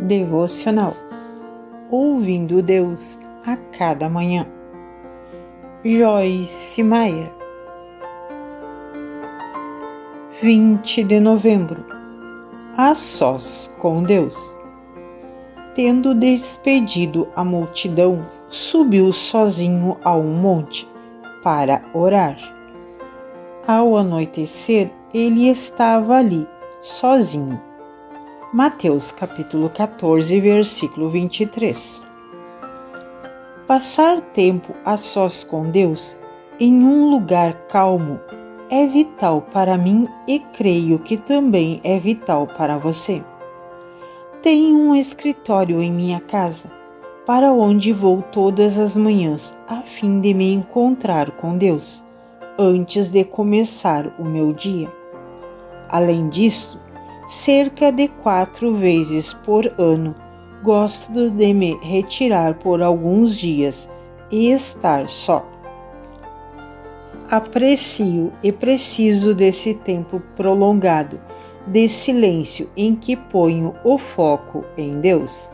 Devocional. Ouvindo Deus a cada manhã. Joyce Meyer. 20 de novembro. A sós com Deus. Tendo despedido a multidão, subiu sozinho a um monte para orar. Ao anoitecer, ele estava ali, sozinho. Mateus capítulo 14, versículo 23. Passar tempo a sós com Deus, em um lugar calmo, é vital para mim e creio que também é vital para você. Tenho um escritório em minha casa, para onde vou todas as manhãs a fim de me encontrar com Deus, antes de começar o meu dia. Além disso, cerca de 4 vezes por ano, gosto de me retirar por alguns dias e estar só. Aprecio e preciso desse tempo prolongado de silêncio em que ponho o foco em Deus.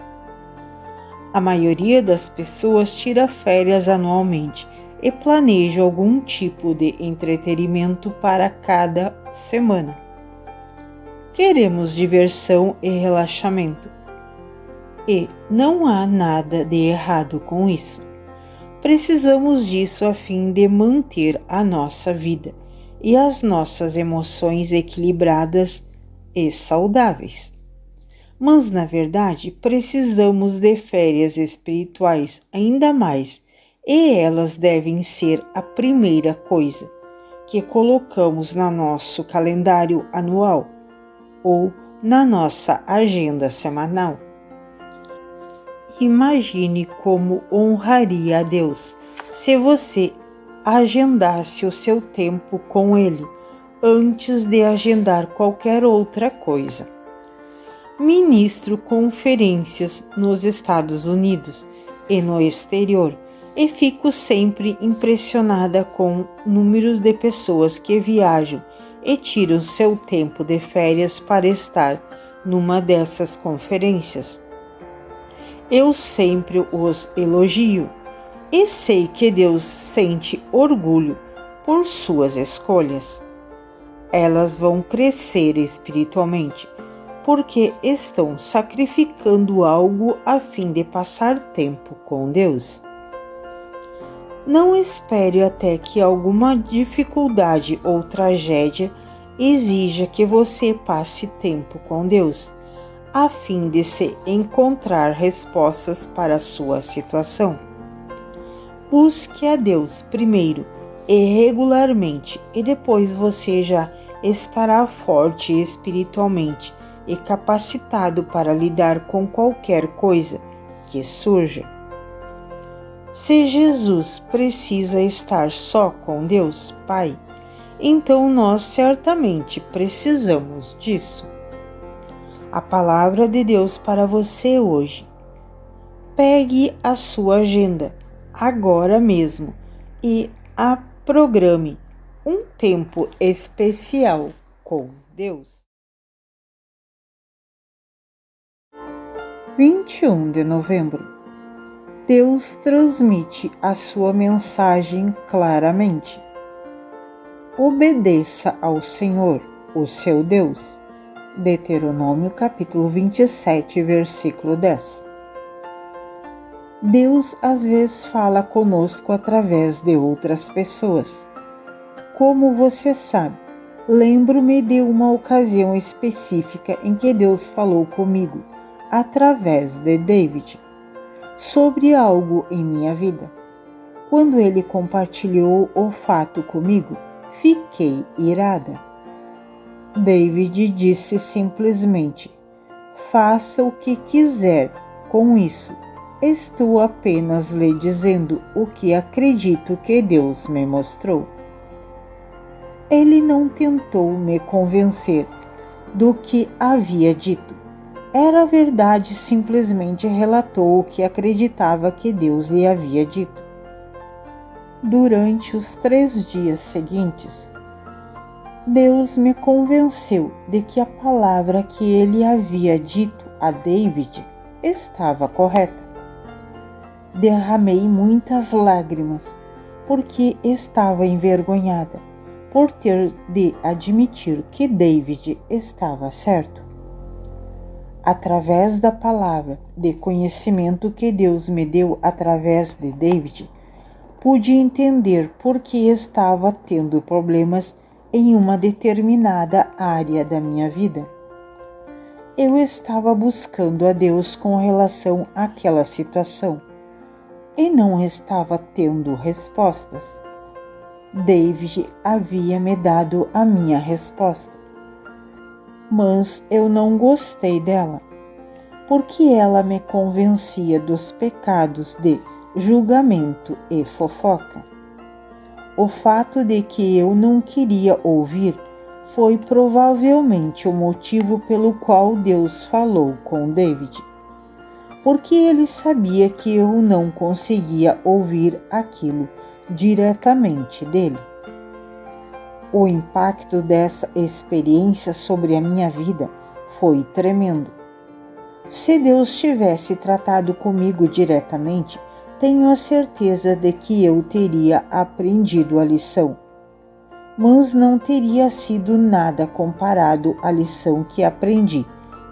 A maioria das pessoas tira férias anualmente e planeja algum tipo de entretenimento para cada semana. Queremos diversão e relaxamento. E não há nada de errado com isso. Precisamos disso a fim de manter a nossa vida e as nossas emoções equilibradas e saudáveis. Mas, na verdade, precisamos de férias espirituais ainda mais, e elas devem ser a primeira coisa que colocamos no nosso calendário anual ou na nossa agenda semanal. Imagine como honraria a Deus se você agendasse o seu tempo com Ele antes de agendar qualquer outra coisa. Ministro conferências nos Estados Unidos e no exterior e fico sempre impressionada com números de pessoas que viajam e tiram seu tempo de férias para estar numa dessas conferências. Eu sempre os elogio e sei que Deus sente orgulho por suas escolhas. Elas vão crescer espiritualmente porque estão sacrificando algo a fim de passar tempo com Deus. Não espere até que alguma dificuldade ou tragédia exija que você passe tempo com Deus, a fim de se encontrar respostas para a sua situação. Busque a Deus primeiro e regularmente, e depois você já estará forte espiritualmente e capacitado para lidar com qualquer coisa que surja. Se Jesus precisa estar só com Deus Pai, então nós certamente precisamos disso. A palavra de Deus para você hoje. Pegue a sua agenda agora mesmo e programe um tempo especial com Deus. 21 de novembro. Deus transmite a sua mensagem claramente. Obedeça ao Senhor, o seu Deus. Deuteronômio capítulo 27, versículo 10. Deus às vezes fala conosco através de outras pessoas. Como você sabe, lembro-me de uma ocasião específica em que Deus falou comigo, através de David, sobre algo em minha vida. Quando ele compartilhou o fato comigo, fiquei irada. David disse simplesmente: faça o que quiser com isso. Estou apenas lhe dizendo o que acredito que Deus me mostrou. Ele não tentou me convencer do que havia dito. Era verdade, simplesmente relatou o que acreditava que Deus lhe havia dito. Durante os 3 dias seguintes, Deus me convenceu de que a palavra que ele havia dito a David estava correta. Derramei muitas lágrimas, porque estava envergonhada por ter de admitir que David estava certo. Através da palavra de conhecimento que Deus me deu através de David, pude entender por que estava tendo problemas em uma determinada área da minha vida. Eu estava buscando a Deus com relação àquela situação e não estava tendo respostas. David havia me dado a minha resposta, mas eu não gostei dela, porque ela me convencia dos pecados de julgamento e fofoca. O fato de que eu não queria ouvir foi provavelmente o motivo pelo qual Deus falou com David, porque ele sabia que eu não conseguia ouvir aquilo diretamente dele. O impacto dessa experiência sobre a minha vida foi tremendo. Se Deus tivesse tratado comigo diretamente, tenho a certeza de que eu teria aprendido a lição. Mas não teria sido nada comparado à lição que aprendi,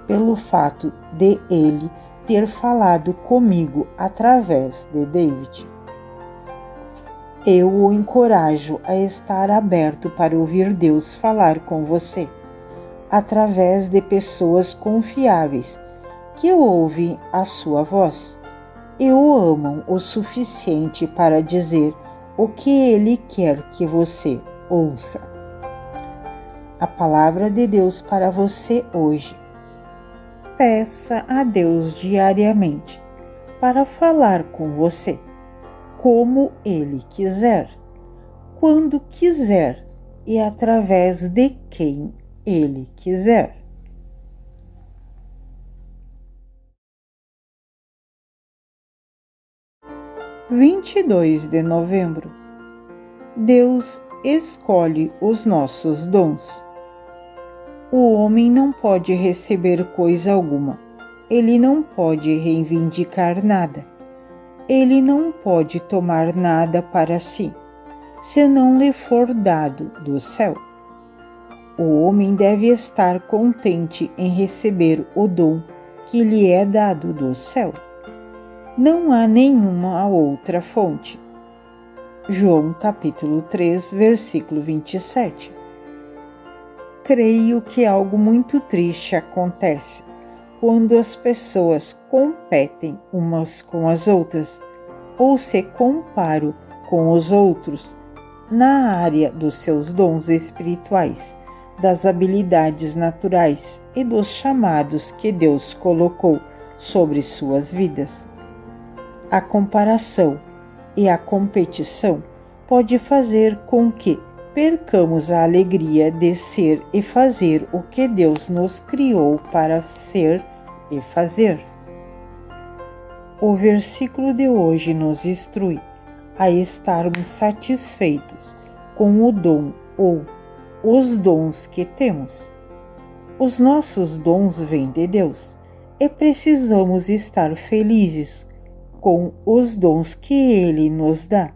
pelo fato de ele ter falado comigo através de David. Eu o encorajo a estar aberto para ouvir Deus falar com você, através de pessoas confiáveis que ouvem a sua voz e o amam o suficiente para dizer o que Ele quer que você ouça. A palavra de Deus para você hoje. Peça a Deus diariamente para falar com você, como Ele quiser, quando quiser e através de quem Ele quiser. – 22 de novembro. Deus escolhe os nossos dons. O homem não pode receber coisa alguma. Ele não pode reivindicar nada. Ele não pode tomar nada para si, se não lhe for dado do céu. O homem deve estar contente em receber o dom que lhe é dado do céu. Não há nenhuma outra fonte. João capítulo 3, versículo 27. Creio que algo muito triste acontece quando as pessoas competem umas com as outras ou se comparam com os outros na área dos seus dons espirituais, das habilidades naturais e dos chamados que Deus colocou sobre suas vidas. A comparação e a competição pode fazer com que percamos a alegria de ser e fazer o que Deus nos criou para ser e fazer. O versículo de hoje nos instrui a estarmos satisfeitos com o dom ou os dons que temos. Os nossos dons vêm de Deus e precisamos estar felizes com os dons que Ele nos dá,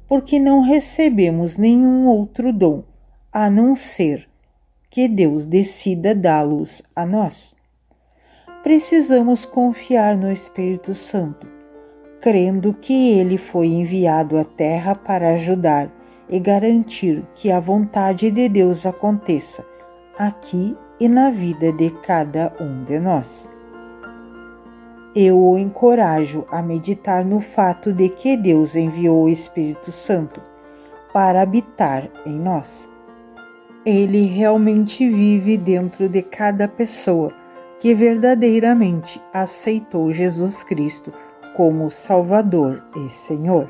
porque não recebemos nenhum outro dom, a não ser que Deus decida dá-los a nós. Precisamos confiar no Espírito Santo, crendo que Ele foi enviado à Terra para ajudar e garantir que a vontade de Deus aconteça aqui e na vida de cada um de nós. Eu o encorajo a meditar no fato de que Deus enviou o Espírito Santo para habitar em nós. Ele realmente vive dentro de cada pessoa que verdadeiramente aceitou Jesus Cristo como Salvador e Senhor.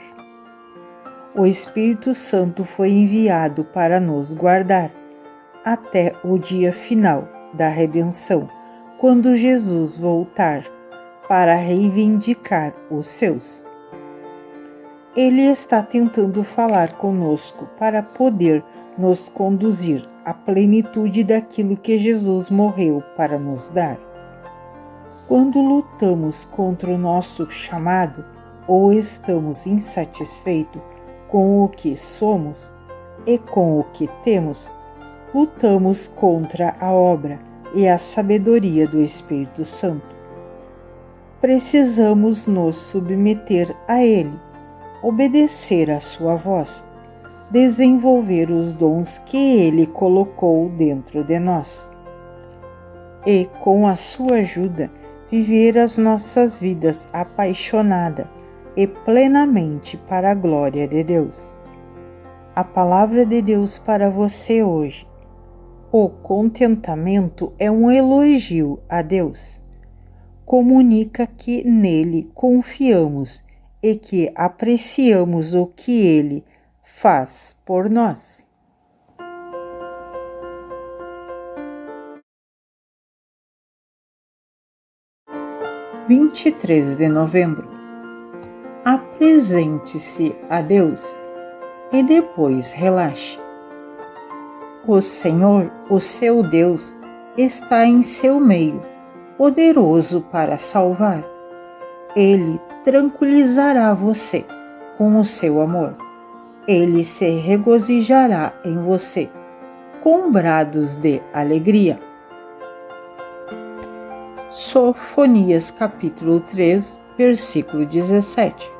O Espírito Santo foi enviado para nos guardar até o dia final da redenção, quando Jesus voltar para reivindicar os seus. Ele está tentando falar conosco para poder nos conduzir à plenitude daquilo que Jesus morreu para nos dar. Quando lutamos contra o nosso chamado ou estamos insatisfeitos com o que somos e com o que temos, lutamos contra a obra e a sabedoria do Espírito Santo. Precisamos nos submeter a Ele, obedecer à sua voz, desenvolver os dons que Ele colocou dentro de nós e, com a sua ajuda, viver as nossas vidas apaixonada e plenamente para a glória de Deus. A palavra de Deus para você hoje. O contentamento é um elogio a Deus. Comunica que nele confiamos e que apreciamos o que Ele faz por nós. – 23 de novembro. Apresente-se a Deus e depois relaxe. O Senhor, o seu Deus, está em seu meio, poderoso para salvar. Ele tranquilizará você com o seu amor. Ele se regozijará em você, com brados de alegria. Sofonias capítulo 3, versículo 17.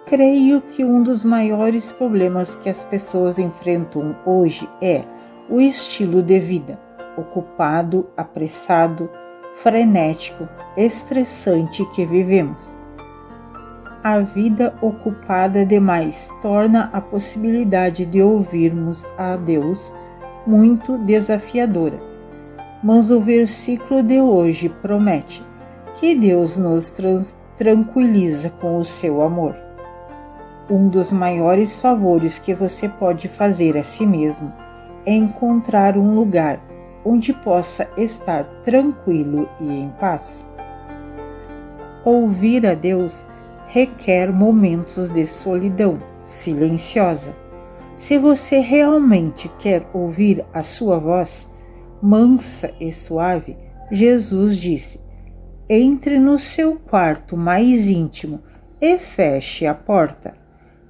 Creio que um dos maiores problemas que as pessoas enfrentam hoje é o estilo de vida, ocupado, apressado, frenético, estressante que vivemos. A vida ocupada demais torna a possibilidade de ouvirmos a Deus muito desafiadora. Mas o versículo de hoje promete que Deus nos tranquiliza com o seu amor. Um dos maiores favores que você pode fazer a si mesmo é encontrar um lugar onde possa estar tranquilo e em paz. Ouvir a Deus requer momentos de solidão silenciosa. Se você realmente quer ouvir a sua voz, mansa e suave, Jesus disse: entre no seu quarto mais íntimo e feche a porta.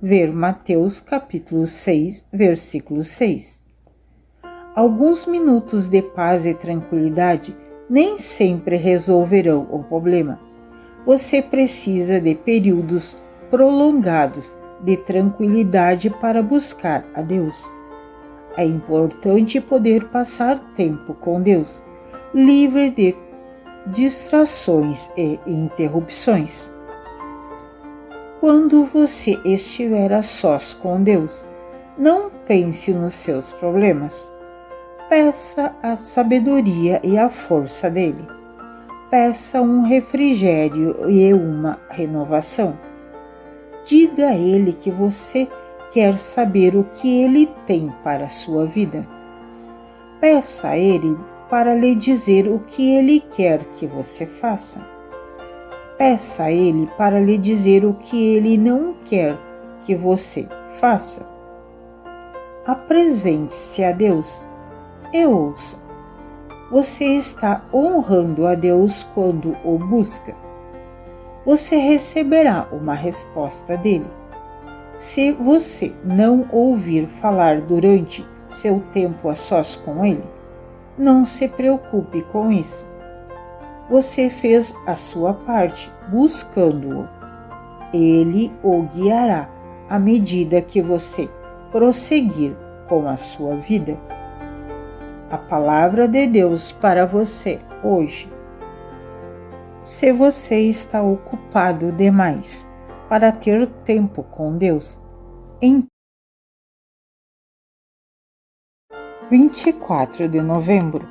Ver Mateus capítulo 6, versículo 6. Alguns minutos de paz e tranquilidade nem sempre resolverão o problema. Você precisa de períodos prolongados de tranquilidade para buscar a Deus. É importante poder passar tempo com Deus, livre de distrações e interrupções. Quando você estiver a sós com Deus, não pense nos seus problemas. Peça a sabedoria e a força dele. Peça um refrigério e uma renovação. Diga a ele que você quer saber o que ele tem para a sua vida. Peça a ele para lhe dizer o que ele quer que você faça. Peça a ele para lhe dizer o que ele não quer que você faça. Apresente-se a Deus e ouça. Você está honrando a Deus quando o busca. Você receberá uma resposta dele. Se você não ouvir falar durante seu tempo a sós com ele, não se preocupe com isso. Você fez a sua parte buscando-o. Ele o guiará à medida que você prosseguir com a sua vida. A palavra de Deus para você hoje. Se você está ocupado demais para ter tempo com Deus, em 24 de novembro,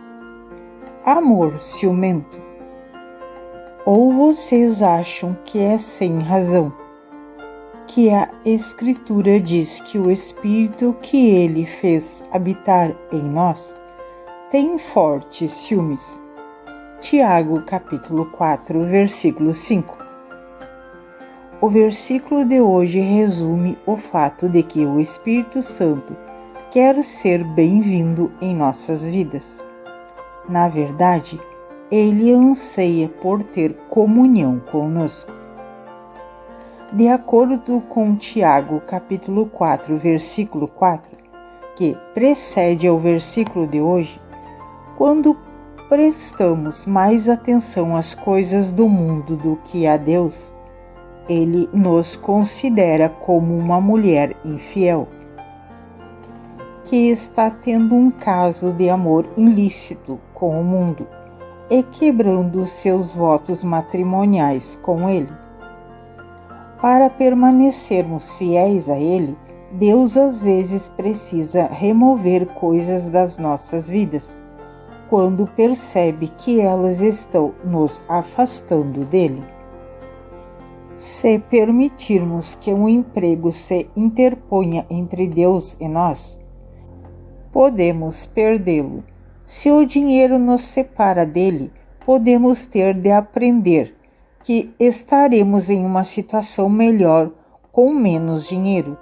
amor ciumento. Ou vocês acham que é sem razão, que a Escritura diz que o Espírito que Ele fez habitar em nós tem fortes ciúmes? Tiago capítulo 4, versículo 5. O versículo de hoje resume o fato de que o Espírito Santo quer ser bem-vindo em nossas vidas. Na verdade, Ele anseia por ter comunhão conosco. De acordo com Tiago, capítulo 4, versículo 4, que precede ao versículo de hoje, quando prestamos mais atenção às coisas do mundo do que a Deus, Ele nos considera como uma mulher infiel, que está tendo um caso de amor ilícito com o mundo e quebrando seus votos matrimoniais com Ele. Para permanecermos fiéis a Ele, Deus às vezes precisa remover coisas das nossas vidas, quando percebe que elas estão nos afastando dele. Se permitirmos que um emprego se interponha entre Deus e nós, podemos perdê-lo. Se o dinheiro nos separa dele, podemos ter de aprender que estaremos em uma situação melhor com menos dinheiro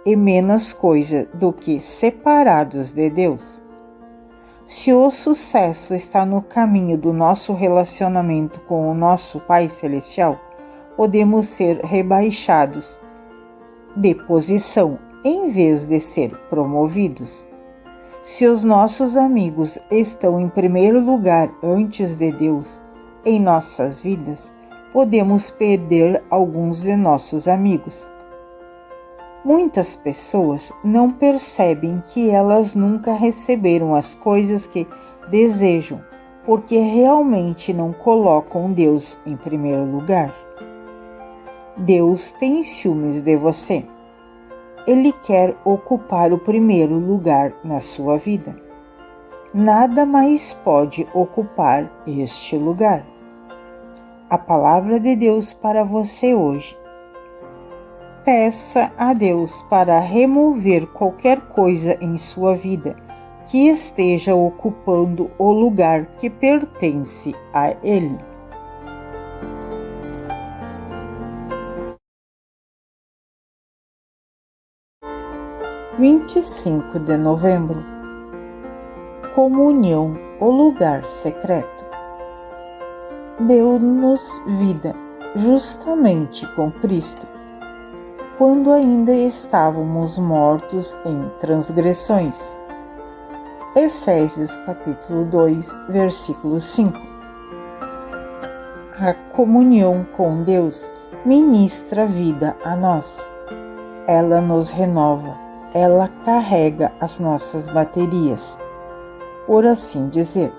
e menos coisa do que separados de Deus. Se o sucesso está no caminho do nosso relacionamento com o nosso Pai Celestial, podemos ser rebaixados de posição em vez de ser promovidos. Se os nossos amigos estão em primeiro lugar antes de Deus em nossas vidas, podemos perder alguns de nossos amigos. Muitas pessoas não percebem que elas nunca receberam as coisas que desejam, porque realmente não colocam Deus em primeiro lugar. Deus tem ciúmes de você. Ele quer ocupar o primeiro lugar na sua vida. Nada mais pode ocupar este lugar. A palavra de Deus para você hoje. Peça a Deus para remover qualquer coisa em sua vida que esteja ocupando o lugar que pertence a Ele. – 25 de novembro. Comunhão, o lugar secreto. Deu-nos vida justamente com Cristo, quando ainda estávamos mortos em transgressões. Efésios capítulo 2, versículo 5. A comunhão com Deus ministra vida a nós. Ela nos renova, ela carrega as nossas baterias. Por assim dizer,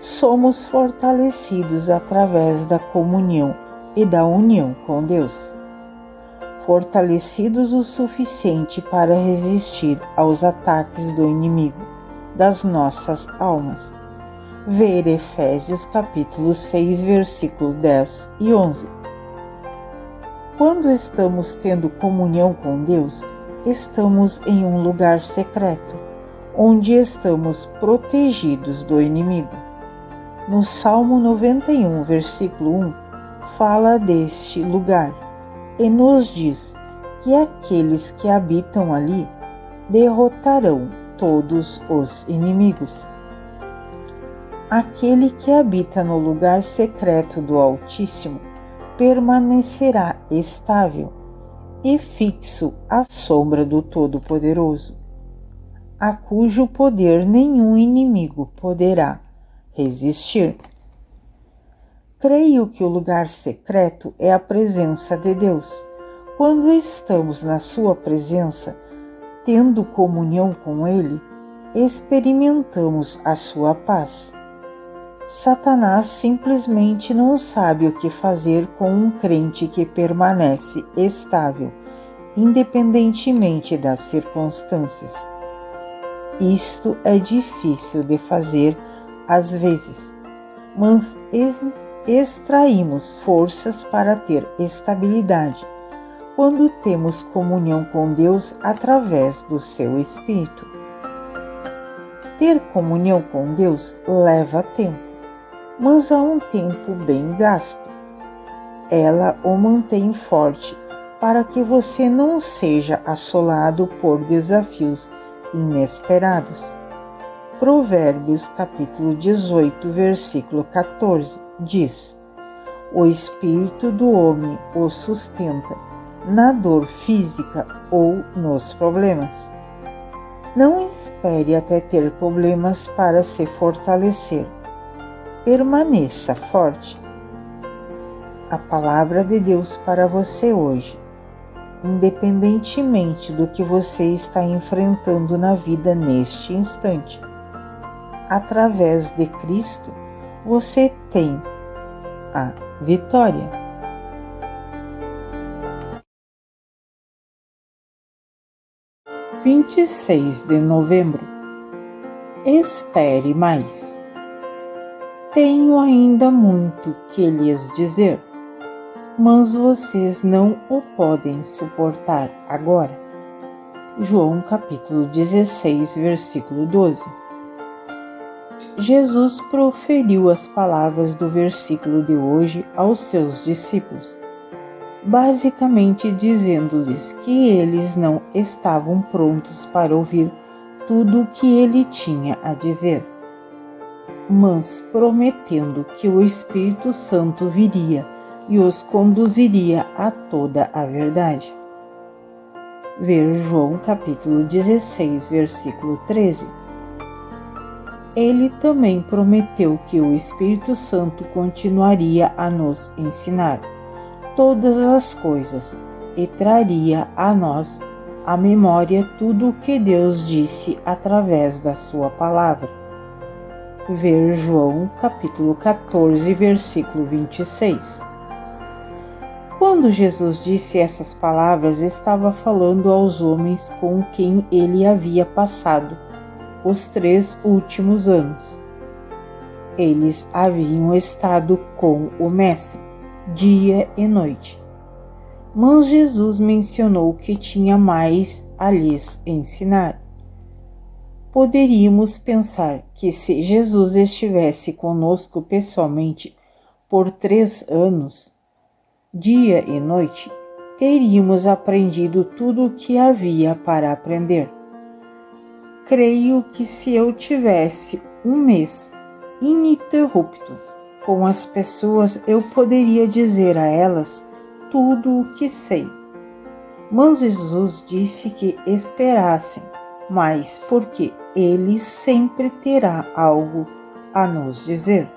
somos fortalecidos através da comunhão e da união com Deus. Fortalecidos o suficiente para resistir aos ataques do inimigo das nossas almas. Ver Efésios capítulo 6, versículos 10 e 11. Quando estamos tendo comunhão com Deus, estamos em um lugar secreto, onde estamos protegidos do inimigo. No Salmo 91, versículo 1, fala deste lugar e nos diz que aqueles que habitam ali derrotarão todos os inimigos. Aquele que habita no lugar secreto do Altíssimo permanecerá estável e fixo à sombra do Todo-Poderoso, a cujo poder nenhum inimigo poderá resistir. Creio que o lugar secreto é a presença de Deus. Quando estamos na sua presença, tendo comunhão com Ele, experimentamos a sua paz. Satanás simplesmente não sabe o que fazer com um crente que permanece estável, independentemente das circunstâncias. Isto é difícil de fazer às vezes, mas extraímos forças para ter estabilidade quando temos comunhão com Deus através do seu Espírito. Ter comunhão com Deus leva tempo, mas há um tempo bem gasto. Ela o mantém forte para que você não seja assolado por desafios inesperados. Provérbios capítulo 18, versículo 14, diz: o espírito do homem o sustenta na dor física ou nos problemas. Não espere até ter problemas para se fortalecer. Permaneça forte. A palavra de Deus para você hoje. Independentemente do que você está enfrentando na vida neste instante, através de Cristo, você tem a vitória. – 26 de novembro. Espere mais. Tenho ainda muito que lhes dizer, mas vocês não o podem suportar agora. João capítulo 16, versículo 12. Jesus proferiu as palavras do versículo de hoje aos seus discípulos, basicamente dizendo-lhes que eles não estavam prontos para ouvir tudo o que ele tinha a dizer, mas prometendo que o Espírito Santo viria e os conduziria a toda a verdade. Ver João capítulo 16, versículo 13. Ele também prometeu que o Espírito Santo continuaria a nos ensinar todas as coisas e traria a nós à memória tudo o que Deus disse através da sua palavra. Ver João capítulo 14, versículo 26. Quando Jesus disse essas palavras, estava falando aos homens com quem ele havia passado os 3 últimos anos. Eles haviam estado com o Mestre, dia e noite. Mas Jesus mencionou que tinha mais a lhes ensinar. Poderíamos pensar que se Jesus estivesse conosco pessoalmente por 3 anos, dia e noite, teríamos aprendido tudo o que havia para aprender. Creio que se eu tivesse um mês ininterrupto com as pessoas, eu poderia dizer a elas tudo o que sei. Mas Jesus disse que esperassem, mas porque ele sempre terá algo a nos dizer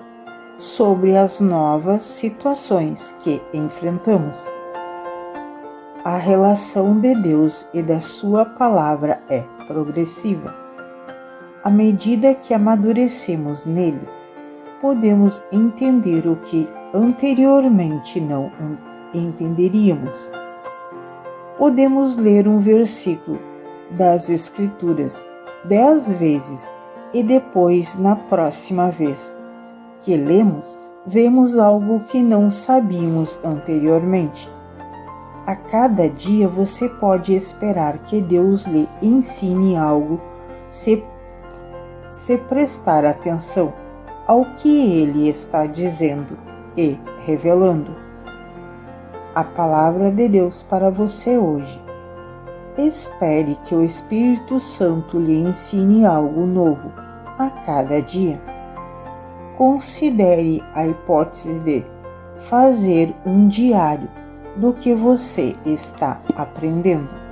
sobre as novas situações que enfrentamos. A relação de Deus e da sua palavra é progressiva. À medida que amadurecemos nele, podemos entender o que anteriormente não entenderíamos. Podemos ler um versículo das Escrituras 10 vezes e depois, na próxima vez que lemos, vemos algo que não sabíamos anteriormente. A cada dia você pode esperar que Deus lhe ensine algo se prestar atenção ao que ele está dizendo e revelando. A palavra de Deus para você hoje. Espere que o Espírito Santo lhe ensine algo novo a cada dia. Considere a hipótese de fazer um diário do que você está aprendendo.